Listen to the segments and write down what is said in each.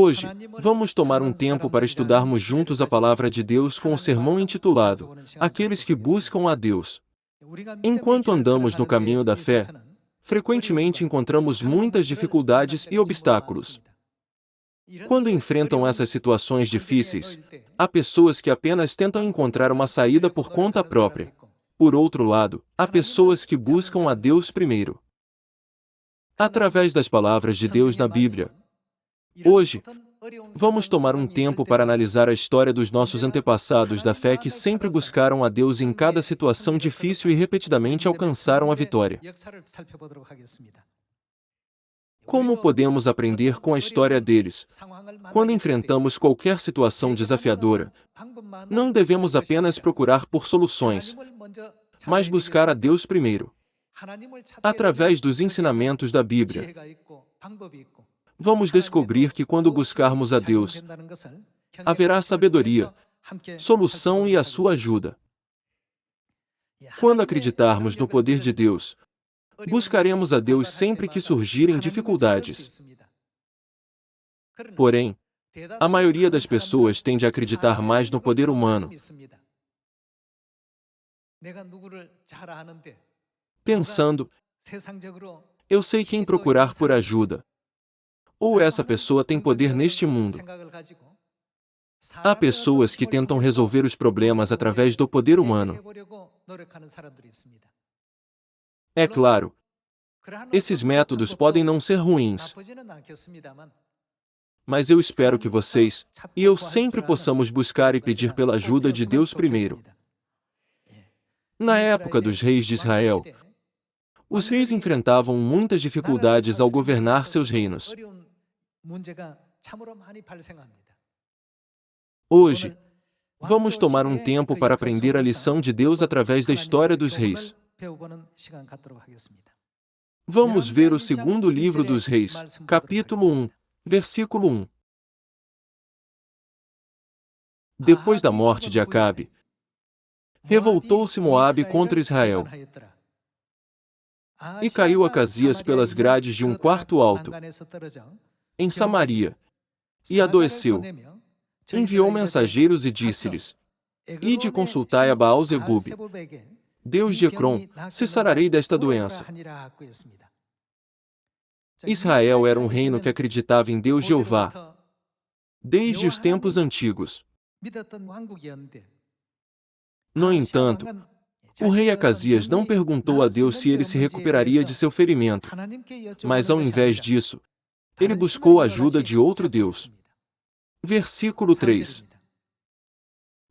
Hoje, vamos tomar um tempo para estudarmos juntos a palavra de Deus com o sermão intitulado Aqueles que buscam a Deus. Enquanto andamos no caminho da fé, frequentemente encontramos muitas dificuldades e obstáculos. Quando enfrentam essas situações difíceis, há pessoas que apenas tentam encontrar uma saída por conta própria. Por outro lado, há pessoas que buscam a Deus primeiro. Através das palavras de Deus na Bíblia, hoje, vamos tomar um tempo para analisar a história dos nossos antepassados da fé que sempre buscaram a Deus em cada situação difícil e repetidamente alcançaram a vitória. Como podemos aprender com a história deles? Quando enfrentamos qualquer situação desafiadora, não devemos apenas procurar por soluções, mas buscar a Deus primeiro. Através dos ensinamentos da Bíblia, vamos descobrir que quando buscarmos a Deus, haverá sabedoria, solução e a sua ajuda. Quando acreditarmos no poder de Deus, buscaremos a Deus sempre que surgirem dificuldades. Porém, a maioria das pessoas tende a acreditar mais no poder humano, pensando, eu sei quem procurar por ajuda. Ou essa pessoa tem poder neste mundo. Há pessoas que tentam resolver os problemas através do poder humano. É claro, esses métodos podem não ser ruins, mas eu espero que vocês e eu sempre possamos buscar e pedir pela ajuda de Deus primeiro. Na época dos reis de Israel, os reis enfrentavam muitas dificuldades ao governar seus reinos. Hoje, vamos tomar um tempo para aprender a lição de Deus através da história dos reis. Vamos ver o segundo livro dos Reis, capítulo 1, versículo 1. Depois da morte de Acabe, revoltou-se Moabe contra Israel. E caiu Acasias pelas grades de um quarto alto, em Samaria, e adoeceu. Enviou mensageiros e disse-lhes, ide consultai a Baal-zebub, Deus de Ecrom, se sararei desta doença. Israel era um reino que acreditava em Deus Jeová, desde os tempos antigos. No entanto, o rei Acasias não perguntou a Deus se ele se recuperaria de seu ferimento, mas ao invés disso, ele buscou a ajuda de outro Deus. Versículo 3.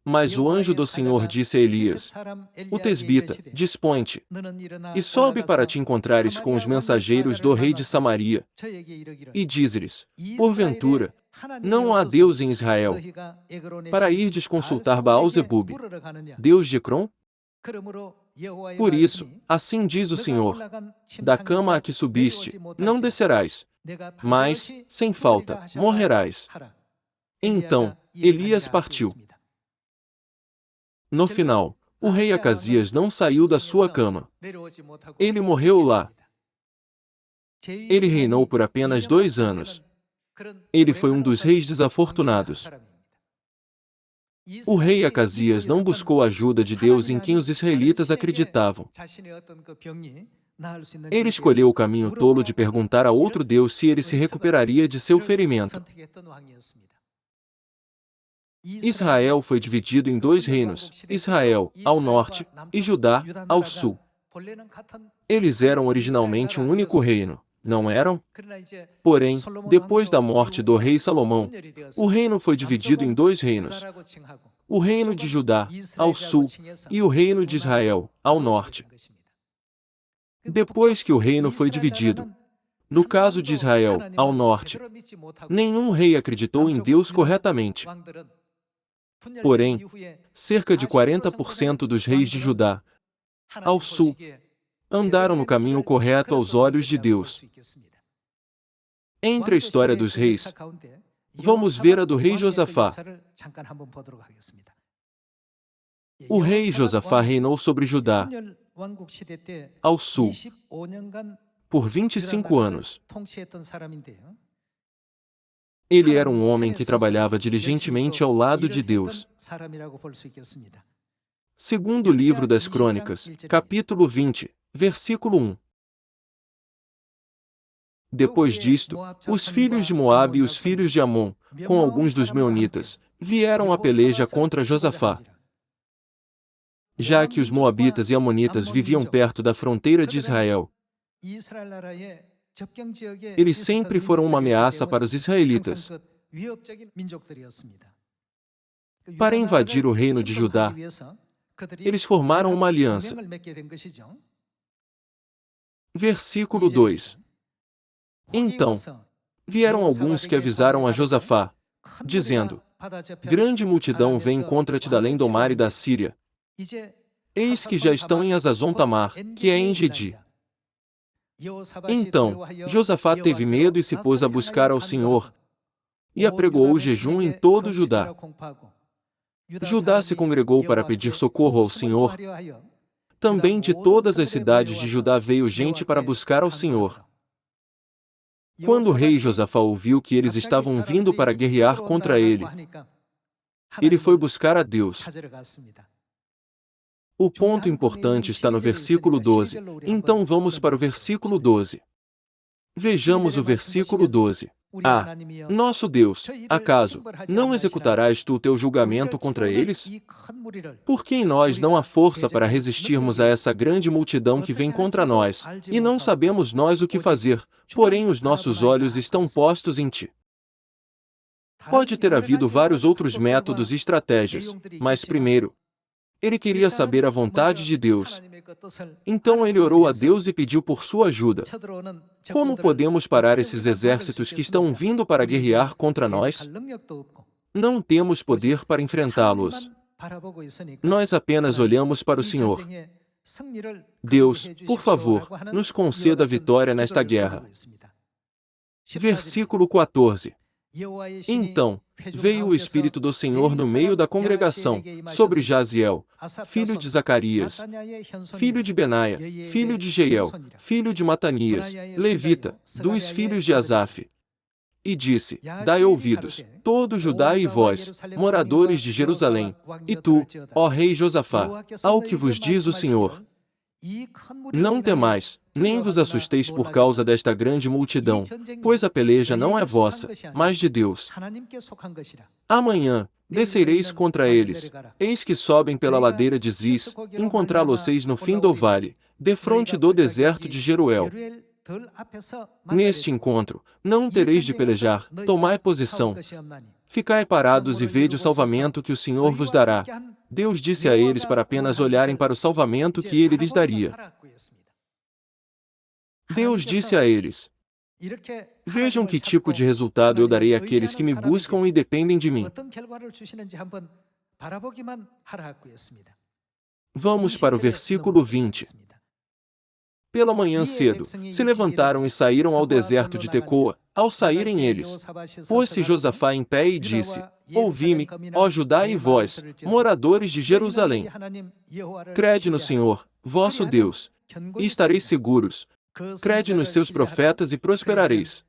Mas o anjo do Senhor disse a Elias, o tesbita, dispõe-te, e sobe para te encontrares com os mensageiros do rei de Samaria, e dize-lhes, porventura, não há Deus em Israel, para irdes consultar Baal-zebub, Deus de Ecrom? Por isso, assim diz o Senhor, da cama a que subiste, não descerás, mas, sem falta, morrerás. Então, Elias partiu. No final, o rei Acasias não saiu da sua cama. Ele morreu lá. Ele reinou por apenas 2 anos. Ele foi um dos reis desafortunados. O rei Acasias não buscou a ajuda de Deus em quem os israelitas acreditavam. Ele escolheu o caminho tolo de perguntar a outro Deus se ele se recuperaria de seu ferimento. Israel foi dividido em 2 reinos, Israel, ao norte, e Judá, ao sul. Eles eram originalmente um único reino, não eram? Porém, depois da morte do rei Salomão, o reino foi dividido em 2 reinos. O reino de Judá, ao sul, e o reino de Israel, ao norte. Depois que o reino foi dividido, no caso de Israel, ao norte, nenhum rei acreditou em Deus corretamente. Porém, cerca de 40% dos reis de Judá, ao sul, andaram no caminho correto aos olhos de Deus. Entre a história dos reis, vamos ver a do rei Josafá. O rei Josafá reinou sobre Judá, ao sul, por 25 anos. Ele era um homem que trabalhava diligentemente ao lado de Deus. Segundo livro das Crônicas, capítulo 20, versículo 1. Depois disto, os filhos de Moabe e os filhos de Amon, com alguns dos meunitas, vieram à peleja contra Josafá. Já que os moabitas e amonitas viviam perto da fronteira de Israel, eles sempre foram uma ameaça para os israelitas. Para invadir o reino de Judá, eles formaram uma aliança. Versículo 2. Então, vieram alguns que avisaram a Josafá, dizendo: grande multidão vem contra-te da além do mar e da Síria. Eis que já estão em Hazazon-Tamar, que é em Gedi. Então, Josafá teve medo e se pôs a buscar ao Senhor, e apregoou o jejum em todo Judá. Judá se congregou para pedir socorro ao Senhor. Também de todas as cidades de Judá veio gente para buscar ao Senhor. Quando o rei Josafá ouviu que eles estavam vindo para guerrear contra ele, ele foi buscar a Deus. O ponto importante está no versículo 12. Então vamos para o versículo 12. Vejamos o versículo 12. Ah, nosso Deus, acaso não executarás tu o teu julgamento contra eles? Porque em nós não há força para resistirmos a essa grande multidão que vem contra nós, e não sabemos nós o que fazer, porém os nossos olhos estão postos em ti. Pode ter havido vários outros métodos e estratégias, mas primeiro, ele queria saber a vontade de Deus. Então ele orou a Deus e pediu por sua ajuda. Como podemos parar esses exércitos que estão vindo para guerrear contra nós? Não temos poder para enfrentá-los. Nós apenas olhamos para o Senhor. Deus, por favor, nos conceda a vitória nesta guerra. Versículo 14. Então, veio o Espírito do Senhor no meio da congregação, sobre Jaziel, filho de Zacarias, filho de Benaia, filho de Jeiel, filho de Matanias, levita, dos filhos de Asaf. E disse: dai ouvidos, todo Judá e vós, moradores de Jerusalém, e tu, ó rei Josafá, ao que vos diz o Senhor. Não temais, nem vos assusteis por causa desta grande multidão, pois a peleja não é vossa, mas de Deus. Amanhã, descereis contra eles, eis que sobem pela ladeira de Ziz, encontrá-los-eis no fim do vale, defronte do deserto de Jeruel. Neste encontro, não tereis de pelejar, tomai posição. Ficai parados e vede o salvamento que o Senhor vos dará. Deus disse a eles para apenas olharem para o salvamento que ele lhes daria. Deus disse a eles: vejam que tipo de resultado eu darei àqueles que me buscam e dependem de mim. Vamos para o versículo 20. Pela manhã cedo, se levantaram e saíram ao deserto de Tecoa. Ao saírem eles, pôs-se Josafá em pé e disse: ouvi-me, ó Judá e vós, moradores de Jerusalém. Crede no Senhor, vosso Deus, e estareis seguros. Crede nos seus profetas e prosperareis.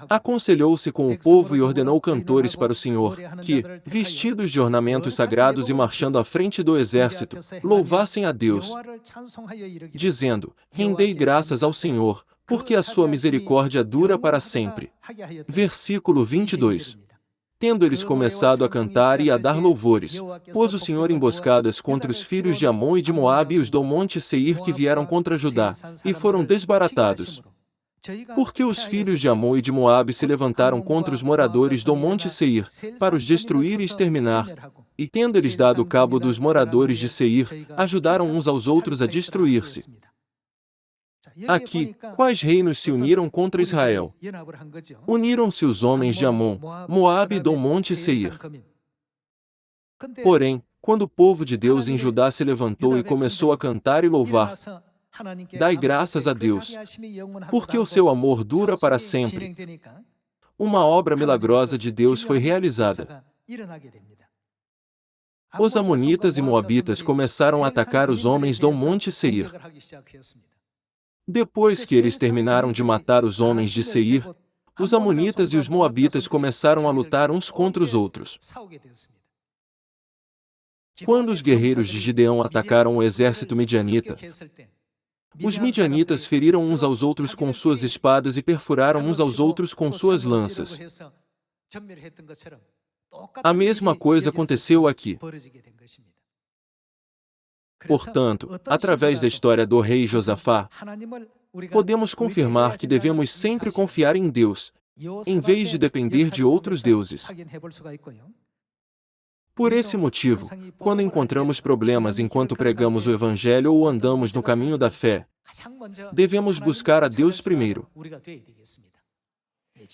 Aconselhou-se com o povo e ordenou cantores para o Senhor, que, vestidos de ornamentos sagrados e marchando à frente do exército, louvassem a Deus, dizendo: rendei graças ao Senhor, porque a sua misericórdia dura para sempre. Versículo 22. Tendo eles começado a cantar e a dar louvores, pôs o Senhor emboscadas contra os filhos de Amon e de Moabe e os do monte Seir que vieram contra Judá, e foram desbaratados. Porque os filhos de Amon e de Moabe se levantaram contra os moradores do monte Seir, para os destruir e exterminar, e tendo eles dado cabo dos moradores de Seir, ajudaram uns aos outros a destruir-se. Aqui, quais reinos se uniram contra Israel? Uniram-se os homens de Amon, Moabe e do monte Seir. Porém, quando o povo de Deus em Judá se levantou e começou a cantar e louvar, dai graças a Deus, porque o seu amor dura para sempre. Uma obra milagrosa de Deus foi realizada. Os amonitas e moabitas começaram a atacar os homens do monte Seir. Depois que eles terminaram de matar os homens de Seir, os amonitas e os moabitas começaram a lutar uns contra os outros. Quando os guerreiros de Gideão atacaram o exército midianita, os midianitas feriram uns aos outros com suas espadas e perfuraram uns aos outros com suas lanças. A mesma coisa aconteceu aqui. Portanto, através da história do rei Josafá, podemos confirmar que devemos sempre confiar em Deus, em vez de depender de outros deuses. Por esse motivo, quando encontramos problemas enquanto pregamos o Evangelho ou andamos no caminho da fé, devemos buscar a Deus primeiro.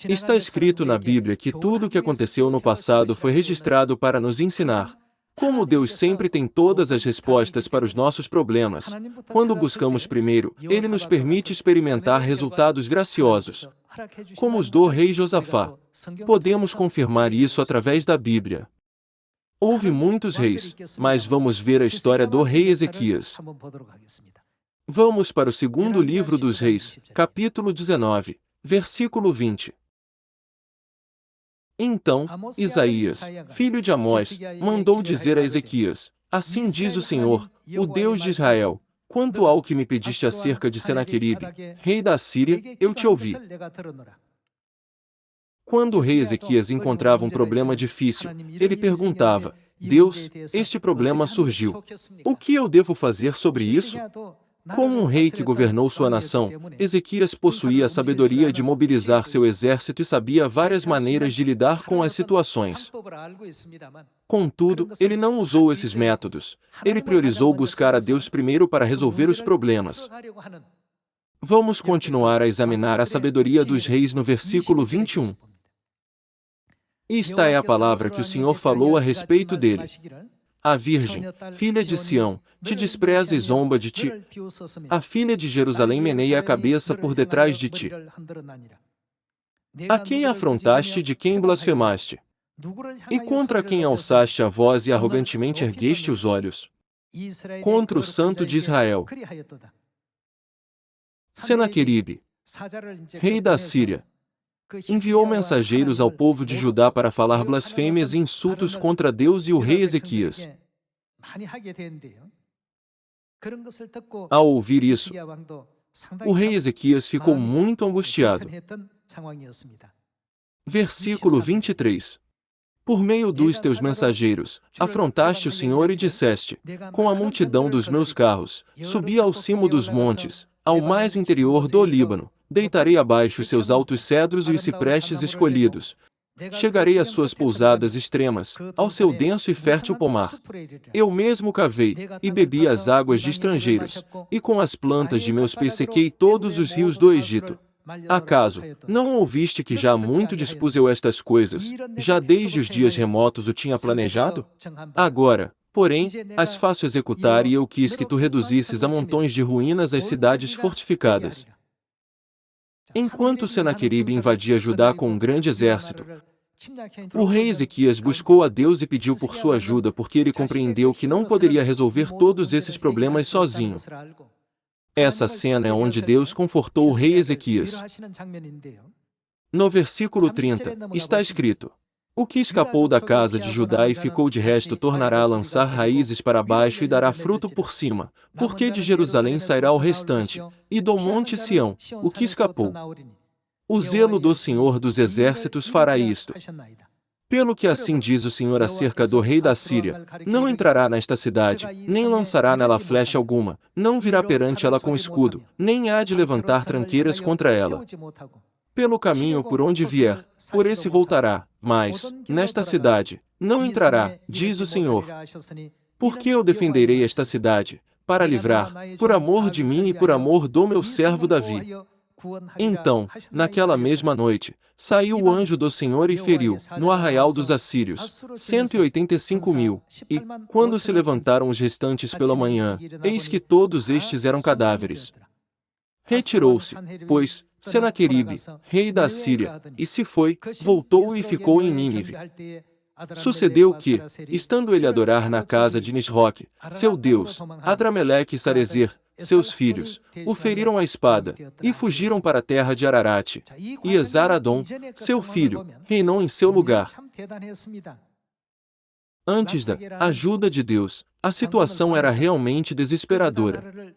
Está escrito na Bíblia que tudo o que aconteceu no passado foi registrado para nos ensinar. Como Deus sempre tem todas as respostas para os nossos problemas, quando buscamos primeiro, Ele nos permite experimentar resultados graciosos, como os do rei Josafá. Podemos confirmar isso através da Bíblia. Houve muitos reis, mas vamos ver a história do rei Ezequias. Vamos para o segundo livro dos Reis, capítulo 19, versículo 20. Então, Isaías, filho de Amós, mandou dizer a Ezequias: Assim diz o Senhor, o Deus de Israel, quanto ao que me pediste acerca de Senaqueribe, rei da Síria, eu te ouvi. Quando o rei Ezequias encontrava um problema difícil, ele perguntava: Deus, este problema surgiu. O que eu devo fazer sobre isso? Como um rei que governou sua nação, Ezequias possuía a sabedoria de mobilizar seu exército e sabia várias maneiras de lidar com as situações. Contudo, ele não usou esses métodos. Ele priorizou buscar a Deus primeiro para resolver os problemas. Vamos continuar a examinar a sabedoria dos reis no versículo 21. Esta é a palavra que o Senhor falou a respeito dele. A virgem, filha de Sião, te despreza e zomba de ti. A filha de Jerusalém meneia a cabeça por detrás de ti. A quem afrontaste e de quem blasfemaste? E contra quem alçaste a voz e arrogantemente ergueste os olhos? Contra o Santo de Israel. Senaqueribe, rei da Síria, enviou mensageiros ao povo de Judá para falar blasfêmias e insultos contra Deus e o rei Ezequias. Ao ouvir isso, o rei Ezequias ficou muito angustiado. Versículo 23. Por meio dos teus mensageiros, afrontaste o Senhor e disseste: com a multidão dos meus carros, subi ao cimo dos montes, ao mais interior do Líbano. Deitarei abaixo os seus altos cedros e os ciprestes escolhidos. Chegarei às suas pousadas extremas, ao seu denso e fértil pomar. Eu mesmo cavei, e bebi as águas de estrangeiros, e com as plantas de meus pés sequei todos os rios do Egito. Acaso, não ouviste que já há muito dispus eu estas coisas, já desde os dias remotos o tinha planejado? Agora, porém, as faço executar e eu quis que tu reduzisses a montões de ruínas as cidades fortificadas. Enquanto Senaqueribe invadia Judá com um grande exército, o rei Ezequias buscou a Deus e pediu por sua ajuda porque ele compreendeu que não poderia resolver todos esses problemas sozinho. Essa cena é onde Deus confortou o rei Ezequias. No versículo 30, está escrito: O que escapou da casa de Judá e ficou de resto tornará a lançar raízes para baixo e dará fruto por cima, porque de Jerusalém sairá o restante, e do monte Sião, o que escapou. O zelo do Senhor dos exércitos fará isto. Pelo que assim diz o Senhor acerca do rei da Síria: não entrará nesta cidade, nem lançará nela flecha alguma, não virá perante ela com escudo, nem há de levantar tranqueiras contra ela. Pelo caminho por onde vier, por esse voltará, mas, nesta cidade, não entrará, diz o Senhor. Porque eu defenderei esta cidade, para livrar, por amor de mim e por amor do meu servo Davi. Então, naquela mesma noite, saiu o anjo do Senhor e feriu, no arraial dos assírios, 185.000, e, quando se levantaram os restantes pela manhã, eis que todos estes eram cadáveres. Retirou-se, pois, Senaqueribe, rei da Síria, e se foi, voltou e ficou em Nínive. Sucedeu que, estando ele a adorar na casa de Nisroque, seu deus, Adrameleque e Sarezer, seus filhos, o feriram à espada, e fugiram para a terra de Ararate. E Esar-Adom, seu filho, reinou em seu lugar. Antes da ajuda de Deus, a situação era realmente desesperadora.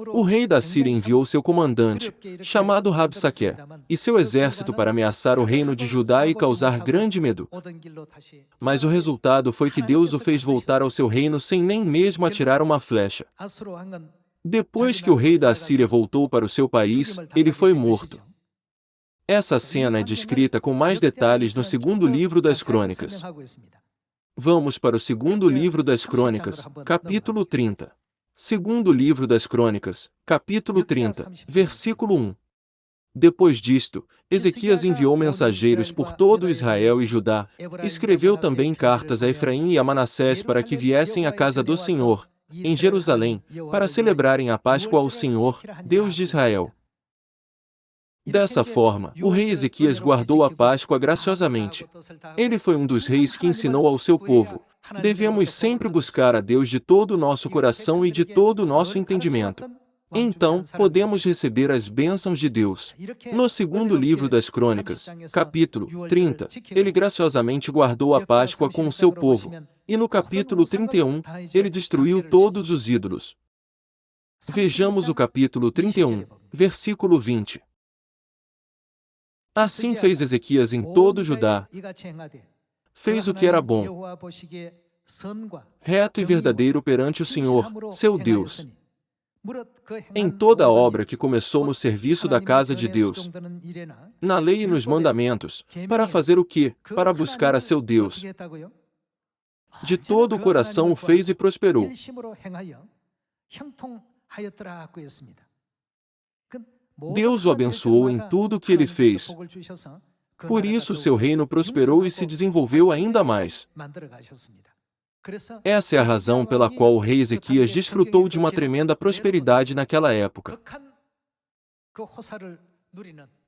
O rei da Síria enviou seu comandante, chamado Rabsaque, e seu exército para ameaçar o reino de Judá e causar grande medo. Mas o resultado foi que Deus o fez voltar ao seu reino sem nem mesmo atirar uma flecha. Depois que o rei da Síria voltou para o seu país, ele foi morto. Essa cena é descrita com mais detalhes no segundo livro das Crônicas. Vamos para o segundo livro das Crônicas, capítulo 30. Segundo livro das Crônicas, capítulo 30, versículo 1. Depois disto, Ezequias enviou mensageiros por todo Israel e Judá, escreveu também cartas a Efraim e a Manassés para que viessem à casa do Senhor, em Jerusalém, para celebrarem a Páscoa ao Senhor, Deus de Israel. Dessa forma, o rei Ezequias guardou a Páscoa graciosamente. Ele foi um dos reis que ensinou ao seu povo: devemos sempre buscar a Deus de todo o nosso coração e de todo o nosso entendimento. Então, podemos receber as bênçãos de Deus. No segundo livro das Crônicas, capítulo 30, ele graciosamente guardou a Páscoa com o seu povo. E no capítulo 31, ele destruiu todos os ídolos. Vejamos o capítulo 31, versículo 20. Assim fez Ezequias em todo Judá. Fez o que era bom, reto e verdadeiro perante o Senhor, seu Deus. Em toda a obra que começou no serviço da casa de Deus, na lei e nos mandamentos, para fazer o que? Para buscar a seu Deus. De todo o coração o fez e prosperou. Deus o abençoou em tudo o que ele fez. Por isso seu reino prosperou e se desenvolveu ainda mais. Essa é a razão pela qual o rei Ezequias desfrutou de uma tremenda prosperidade naquela época.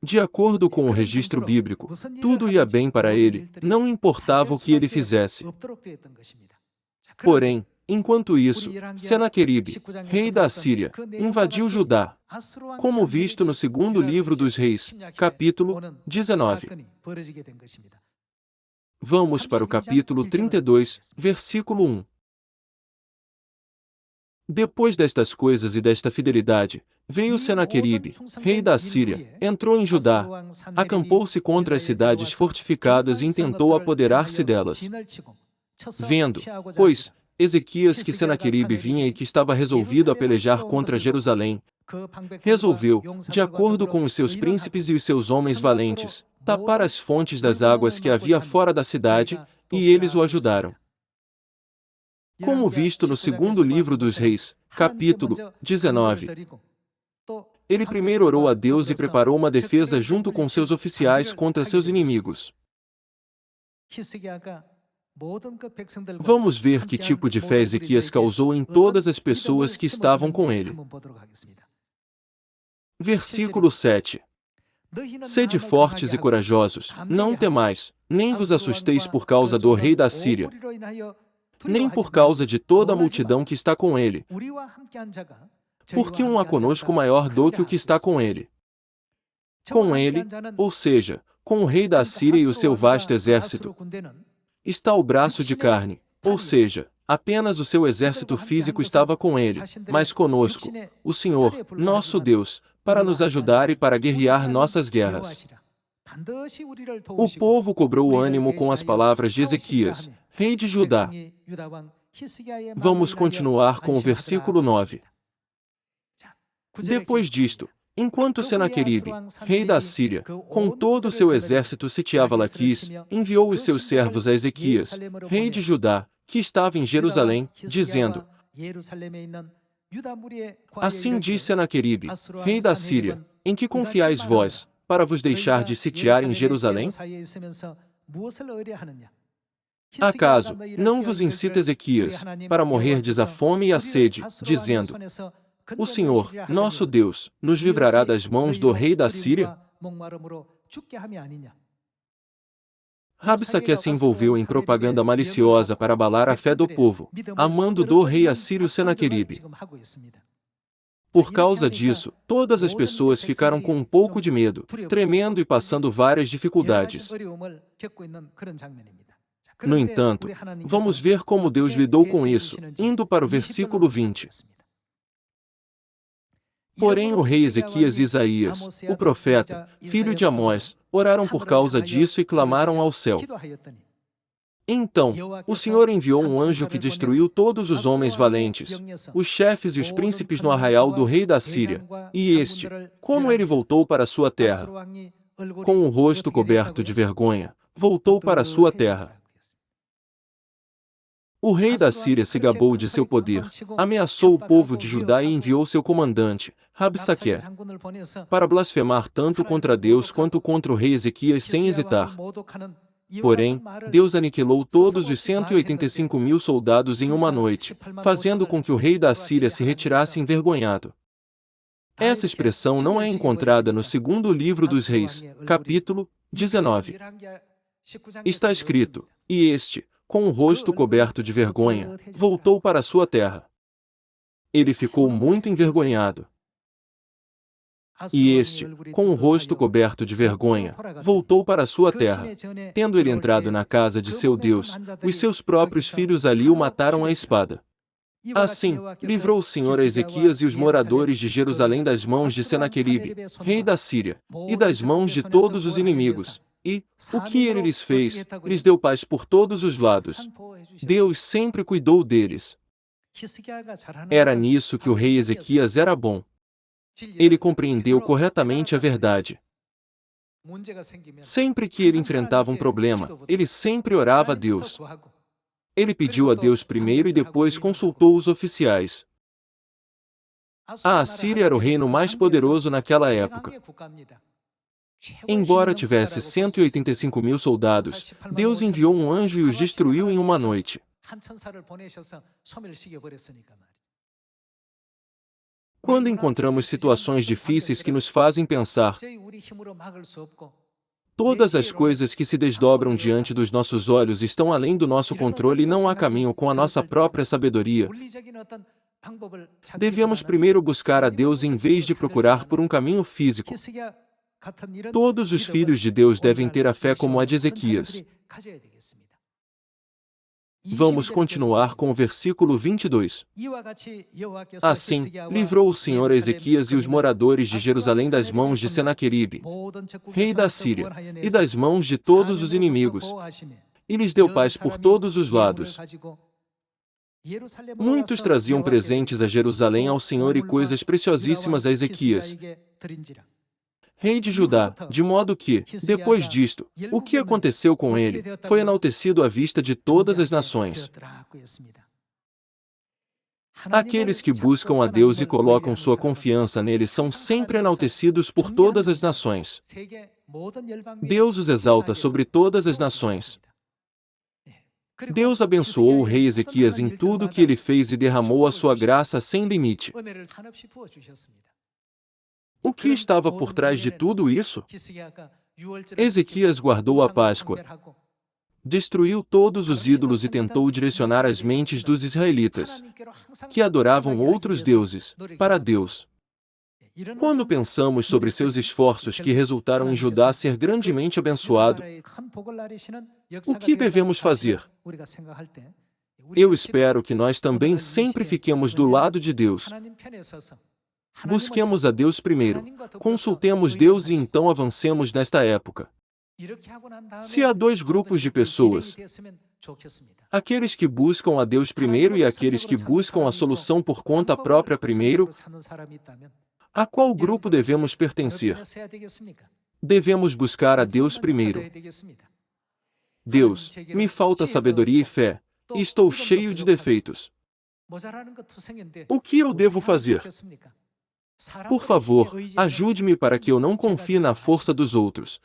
De acordo com o registro bíblico, tudo ia bem para ele, não importava o que ele fizesse. Porém, enquanto isso, Senaqueribe, rei da Síria, invadiu Judá, como visto no segundo livro dos Reis, capítulo 19. Vamos para o capítulo 32, versículo 1. Depois destas coisas e desta fidelidade, veio Senaqueribe, rei da Síria, entrou em Judá, acampou-se contra as cidades fortificadas e intentou apoderar-se delas. Vendo, pois, Ezequias que Senaqueribe vinha e que estava resolvido a pelejar contra Jerusalém, resolveu, de acordo com os seus príncipes e os seus homens valentes, tapar as fontes das águas que havia fora da cidade, e eles o ajudaram. Como visto no segundo livro dos Reis, capítulo 19. Ele primeiro orou a Deus e preparou uma defesa junto com seus oficiais contra seus inimigos. Vamos ver que tipo de fé Ezequias causou em todas as pessoas que estavam com ele. Versículo 7. Sede fortes e corajosos, não temais, nem vos assusteis por causa do rei da Síria, nem por causa de toda a multidão que está com ele, porque um há conosco maior do que o que está com ele. Com ele, ou seja, com o rei da Síria e o seu vasto exército, está o braço de carne, ou seja, apenas o seu exército físico estava com ele, mas conosco, o Senhor, nosso Deus, para nos ajudar e para guerrear nossas guerras. O povo cobrou ânimo com as palavras de Ezequias, rei de Judá. Vamos continuar com o versículo 9. Depois disto, enquanto Senaqueribe, rei da Síria, com todo o seu exército sitiava Laquis, enviou os seus servos a Ezequias, rei de Judá, que estava em Jerusalém, dizendo: Assim diz Senaqueribe, rei da Síria, em que confiais vós, para vos deixar de sitiar em Jerusalém? Acaso, não vos incita Ezequias, para morrerdes à fome e à sede, dizendo: O Senhor, nosso Deus, nos livrará das mãos do rei da Síria? Rabsaque se envolveu em propaganda maliciosa para abalar a fé do povo, a mando do rei assírio Senaqueribe. Por causa disso, todas as pessoas ficaram com um pouco de medo, tremendo e passando várias dificuldades. No entanto, vamos ver como Deus lidou com isso, indo para o versículo 20. Porém o rei Ezequias e Isaías, o profeta, filho de Amós, oraram por causa disso e clamaram ao céu. Então, o Senhor enviou um anjo que destruiu todos os homens valentes, os chefes e os príncipes no arraial do rei da Síria, e este, como ele voltou para sua terra, com o rosto coberto de vergonha, voltou para sua terra. O rei da Síria se gabou de seu poder, ameaçou o povo de Judá e enviou seu comandante, Rabsaque, para blasfemar tanto contra Deus quanto contra o rei Ezequias sem hesitar. Porém, Deus aniquilou todos os 185.000 soldados em uma noite, fazendo com que o rei da Síria se retirasse envergonhado. Essa expressão não é encontrada no segundo livro dos Reis, capítulo 19. Está escrito, e este, com o rosto coberto de vergonha, voltou para sua terra. Ele ficou muito envergonhado. E este, com o rosto coberto de vergonha, voltou para sua terra. Tendo ele entrado na casa de seu Deus, os seus próprios filhos ali o mataram à espada. Assim, livrou o Senhor a Ezequias e os moradores de Jerusalém das mãos de Senaqueribe, rei da Síria, e das mãos de todos os inimigos. E, o que ele lhes fez, lhes deu paz por todos os lados. Deus sempre cuidou deles. Era nisso que o rei Ezequias era bom. Ele compreendeu corretamente a verdade. Sempre que ele enfrentava um problema, ele sempre orava a Deus. Ele pediu a Deus primeiro e depois consultou os oficiais. A Assíria era o reino mais poderoso naquela época. Embora tivesse 185.000 soldados, Deus enviou um anjo e os destruiu em uma noite. Quando encontramos situações difíceis que nos fazem pensar, todas as coisas que se desdobram diante dos nossos olhos estão além do nosso controle e não há caminho com a nossa própria sabedoria, devemos primeiro buscar a Deus em vez de procurar por um caminho físico. Todos os filhos de Deus devem ter a fé como a de Ezequias. Vamos continuar com o versículo 22. Assim, livrou o Senhor a Ezequias e os moradores de Jerusalém das mãos de Senaqueribe, rei da Síria, e das mãos de todos os inimigos, e lhes deu paz por todos os lados. Muitos traziam presentes a Jerusalém ao Senhor e coisas preciosíssimas a Ezequias, rei de Judá, de modo que, depois disto, o que aconteceu com ele, foi enaltecido à vista de todas as nações. Aqueles que buscam a Deus e colocam sua confiança nele são sempre enaltecidos por todas as nações. Deus os exalta sobre todas as nações. Deus abençoou o rei Ezequias em tudo o que ele fez e derramou a sua graça sem limite. O que estava por trás de tudo isso? Ezequias guardou a Páscoa, destruiu todos os ídolos e tentou direcionar as mentes dos israelitas, que adoravam outros deuses, para Deus. Quando pensamos sobre seus esforços que resultaram em Judá ser grandemente abençoado, o que devemos fazer? Eu espero que nós também sempre fiquemos do lado de Deus. Busquemos a Deus primeiro, consultemos Deus e então avancemos nesta época. Se há dois grupos de pessoas, aqueles que buscam a Deus primeiro e aqueles que buscam a solução por conta própria primeiro, a qual grupo devemos pertencer? Devemos buscar a Deus primeiro. Deus, me falta sabedoria e fé, e estou cheio de defeitos. O que eu devo fazer? Por favor, ajude-me para que eu não confie na força dos outros,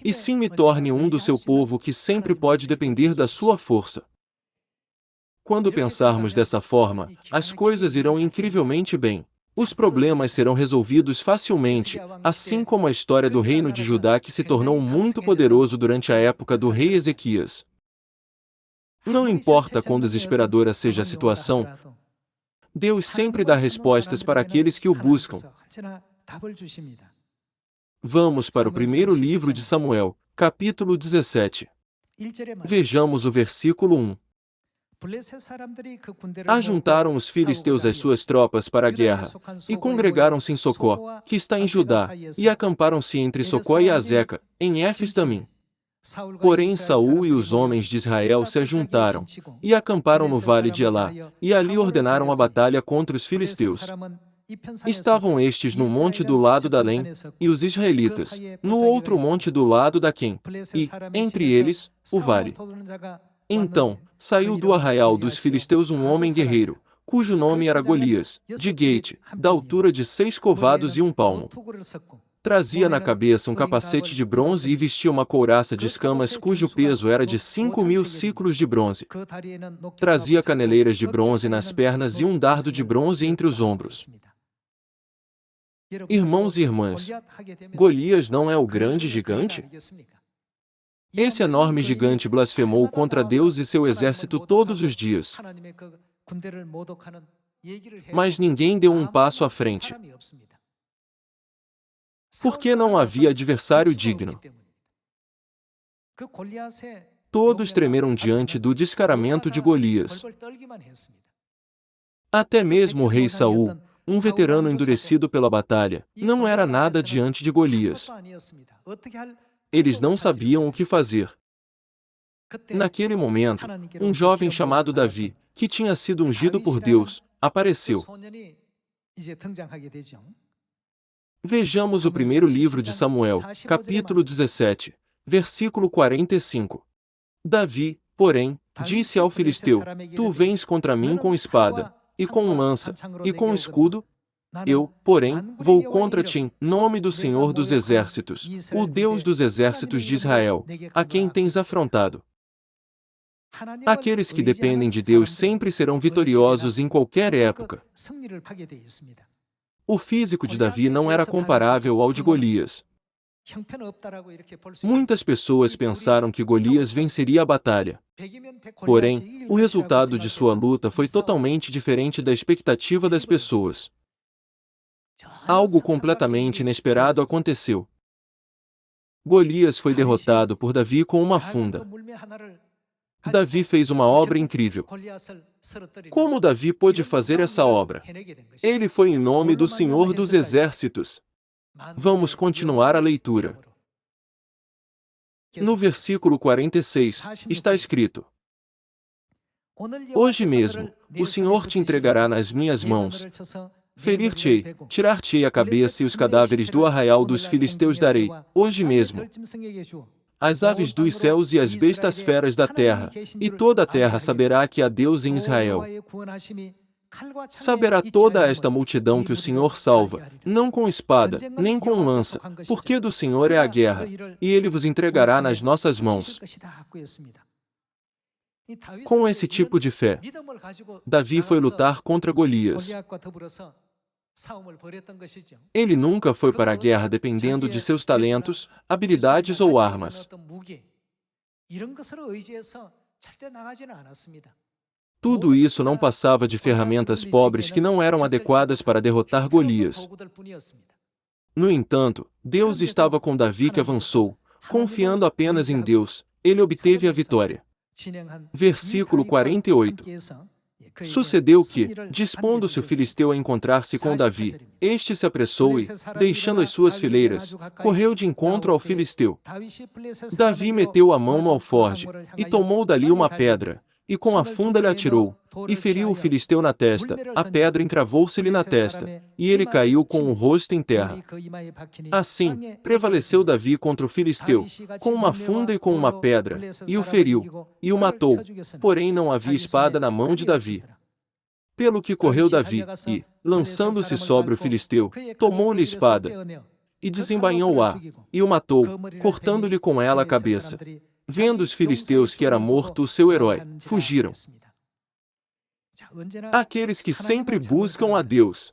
e sim me torne um do seu povo que sempre pode depender da sua força. Quando pensarmos dessa forma, as coisas irão incrivelmente bem. Os problemas serão resolvidos facilmente, assim como a história do reino de Judá que se tornou muito poderoso durante a época do rei Ezequias. Não importa quão desesperadora seja a situação, Deus sempre dá respostas para aqueles que o buscam. Vamos para o primeiro livro de Samuel, capítulo 17. Vejamos o versículo 1. Ajuntaram os filisteus as suas tropas para a guerra, e congregaram-se em Socó, que está em Judá, e acamparam-se entre Socó e Azeca, em Éfes-Damim. Porém Saul e os homens de Israel se ajuntaram, e acamparam no vale de Elá, e ali ordenaram a batalha contra os filisteus. Estavam estes no monte do lado da Lém, e os israelitas, no outro monte do lado da Quem, e, entre eles, o vale. Então, saiu do arraial dos filisteus um homem guerreiro, cujo nome era Golias, de Gate, da altura de 6 covados e 1 palmo. Trazia na cabeça um capacete de bronze e vestia uma couraça de escamas cujo peso era de 5.000 siclos de bronze. Trazia caneleiras de bronze nas pernas e um dardo de bronze entre os ombros. Irmãos e irmãs, Golias não é o grande gigante? Esse enorme gigante blasfemou contra Deus e seu exército todos os dias. Mas ninguém deu um passo à frente. Porque não havia adversário digno. Todos tremeram diante do descaramento de Golias. Até mesmo o rei Saul, um veterano endurecido pela batalha, não era nada diante de Golias. Eles não sabiam o que fazer. Naquele momento, um jovem chamado Davi, que tinha sido ungido por Deus, apareceu. Vejamos o primeiro livro de Samuel, capítulo 17, versículo 45. Davi, porém, disse ao filisteu: Tu vens contra mim com espada, e com lança, e com escudo? Eu, porém, vou contra ti em nome do Senhor dos Exércitos, o Deus dos exércitos de Israel, a quem tens afrontado. Aqueles que dependem de Deus sempre serão vitoriosos em qualquer época. O físico de Davi não era comparável ao de Golias. Muitas pessoas pensaram que Golias venceria a batalha. Porém, o resultado de sua luta foi totalmente diferente da expectativa das pessoas. Algo completamente inesperado aconteceu. Golias foi derrotado por Davi com uma funda. Davi fez uma obra incrível. Como Davi pôde fazer essa obra? Ele foi em nome do Senhor dos Exércitos. Vamos continuar a leitura. No versículo 46, está escrito: Hoje mesmo, o Senhor te entregará nas minhas mãos. Ferir-te-ei, tirar-te-ei a cabeça e os cadáveres do arraial dos filisteus darei, hoje mesmo. As aves dos céus e as bestas feras da terra, e toda a terra saberá que há Deus em Israel. Saberá toda esta multidão que o Senhor salva, não com espada, nem com lança, porque do Senhor é a guerra, e Ele vos entregará nas nossas mãos. Com esse tipo de fé, Davi foi lutar contra Golias. Ele nunca foi para a guerra dependendo de seus talentos, habilidades ou armas. Tudo isso não passava de ferramentas pobres que não eram adequadas para derrotar Golias. No entanto, Deus estava com Davi que avançou, confiando apenas em Deus, ele obteve a vitória. Versículo 48. Sucedeu que, dispondo-se o filisteu a encontrar-se com Davi, este se apressou e, deixando as suas fileiras, correu de encontro ao filisteu. Davi meteu a mão no alforje, e tomou dali uma pedra, e com a funda lhe atirou, e feriu o filisteu na testa, a pedra encravou-se-lhe na testa, e ele caiu com o rosto em terra. Assim, prevaleceu Davi contra o filisteu, com uma funda e com uma pedra, e o feriu, e o matou, porém não havia espada na mão de Davi. Pelo que correu Davi, e, lançando-se sobre o filisteu, tomou-lhe a espada, e desembainhou-a, e o matou, cortando-lhe com ela a cabeça. Vendo os filisteus que era morto o seu herói, fugiram. Aqueles que sempre buscam a Deus.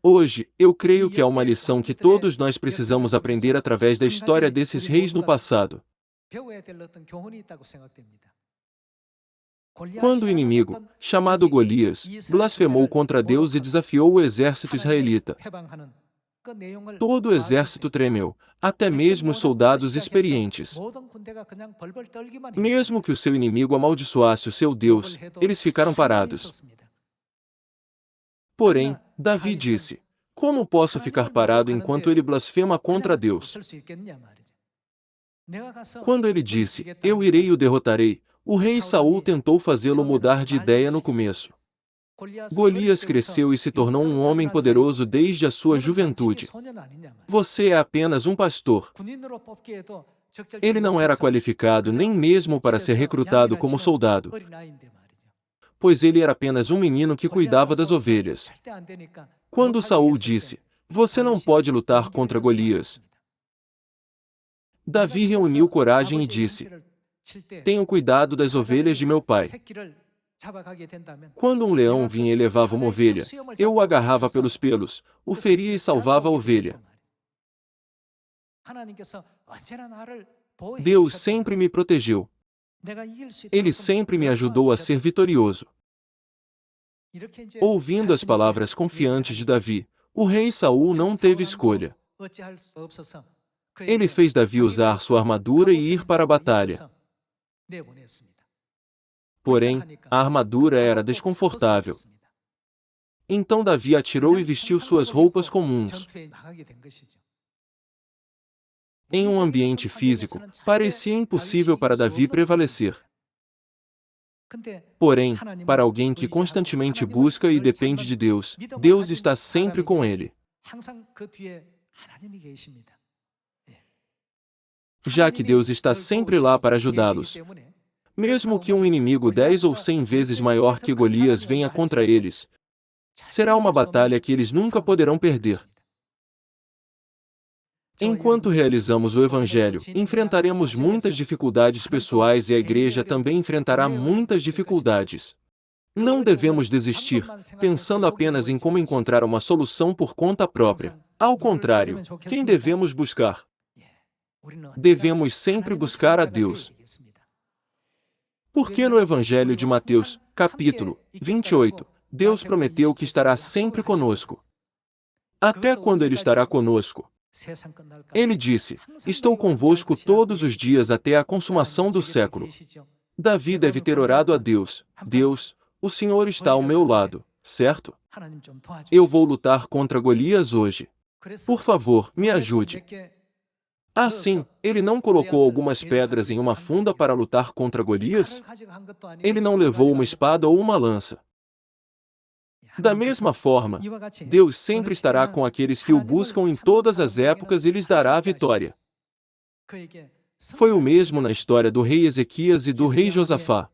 Hoje, eu creio que há uma lição que todos nós precisamos aprender através da história desses reis no passado. Quando o inimigo, chamado Golias, blasfemou contra Deus e desafiou o exército israelita, todo o exército tremeu, até mesmo os soldados experientes. Mesmo que o seu inimigo amaldiçoasse o seu Deus, eles ficaram parados. Porém, Davi disse: como posso ficar parado enquanto ele blasfema contra Deus? Quando ele disse: eu irei e o derrotarei, o rei Saul tentou fazê-lo mudar de ideia no começo. Golias cresceu e se tornou um homem poderoso desde a sua juventude. Você é apenas um pastor. Ele não era qualificado nem mesmo para ser recrutado como soldado, pois ele era apenas um menino que cuidava das ovelhas. Quando Saul disse: você não pode lutar contra Golias, Davi reuniu coragem e disse: tenho cuidado das ovelhas de meu pai. Quando um leão vinha e levava uma ovelha, eu o agarrava pelos pelos, o feria e salvava a ovelha. Deus sempre me protegeu. Ele sempre me ajudou a ser vitorioso. Ouvindo as palavras confiantes de Davi, o rei Saul não teve escolha. Ele fez Davi usar sua armadura e ir para a batalha. Porém, a armadura era desconfortável. Então Davi atirou e vestiu suas roupas comuns. Em um ambiente físico, parecia impossível para Davi prevalecer. Porém, para alguém que constantemente busca e depende de Deus, Deus está sempre com ele. Já que Deus está sempre lá para ajudá-los. Mesmo que um inimigo 10 ou 100 vezes maior que Golias venha contra eles, será uma batalha que eles nunca poderão perder. Enquanto realizamos o Evangelho, enfrentaremos muitas dificuldades pessoais e a igreja também enfrentará muitas dificuldades. Não devemos desistir, pensando apenas em como encontrar uma solução por conta própria. Ao contrário, quem devemos buscar? Devemos sempre buscar a Deus. Porque no Evangelho de Mateus, capítulo 28, Deus prometeu que estará sempre conosco. Até quando Ele estará conosco? Ele disse: estou convosco todos os dias até a consumação do século. Davi deve ter orado a Deus: Deus, o Senhor está ao meu lado, certo? Eu vou lutar contra Golias hoje. Por favor, me ajude. Assim, ele não colocou algumas pedras em uma funda para lutar contra Golias? Ele não levou uma espada ou uma lança. Da mesma forma, Deus sempre estará com aqueles que o buscam em todas as épocas e lhes dará a vitória. Foi o mesmo na história do rei Ezequias e do rei Josafá.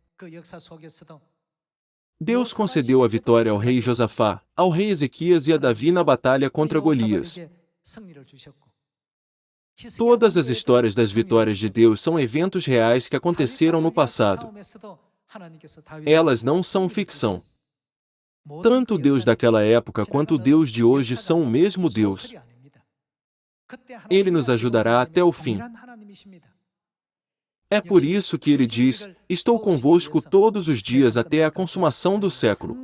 Deus concedeu a vitória ao rei Josafá, ao rei Ezequias e a Davi na batalha contra Golias. Todas as histórias das vitórias de Deus são eventos reais que aconteceram no passado. Elas não são ficção. Tanto o Deus daquela época quanto o Deus de hoje são o mesmo Deus. Ele nos ajudará até o fim. É por isso que ele diz: estou convosco todos os dias até a consumação do século.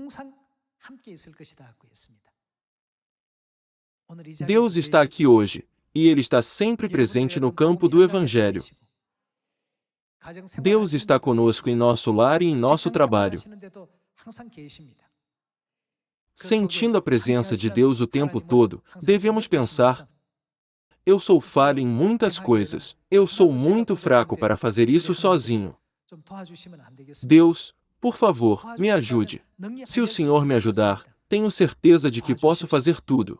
Deus está aqui hoje, e Ele está sempre presente no campo do Evangelho. Deus está conosco em nosso lar e em nosso trabalho. Sentindo a presença de Deus o tempo todo, devemos pensar: eu sou falho em muitas coisas, eu sou muito fraco para fazer isso sozinho. Deus, por favor, me ajude. Se o Senhor me ajudar, tenho certeza de que posso fazer tudo.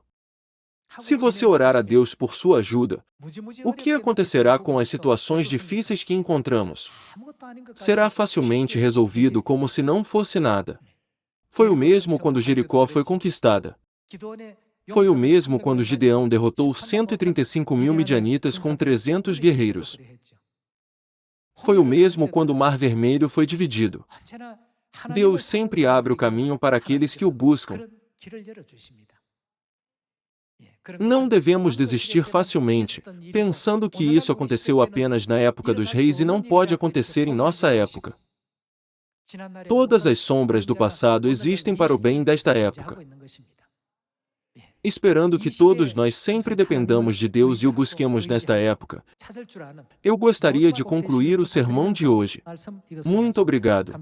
Se você orar a Deus por sua ajuda, o que acontecerá com as situações difíceis que encontramos? Será facilmente resolvido como se não fosse nada. Foi o mesmo quando Jericó foi conquistada. Foi o mesmo quando Gideão derrotou 135.000 midianitas com 300 guerreiros. Foi o mesmo quando o Mar Vermelho foi dividido. Deus sempre abre o caminho para aqueles que o buscam, Não devemos desistir facilmente, pensando que isso aconteceu apenas na época dos reis e não pode acontecer em nossa época. Todas as sombras do passado existem para o bem desta época. Esperando que todos nós sempre dependamos de Deus e o busquemos nesta época, eu gostaria de concluir o sermão de hoje. Muito obrigado.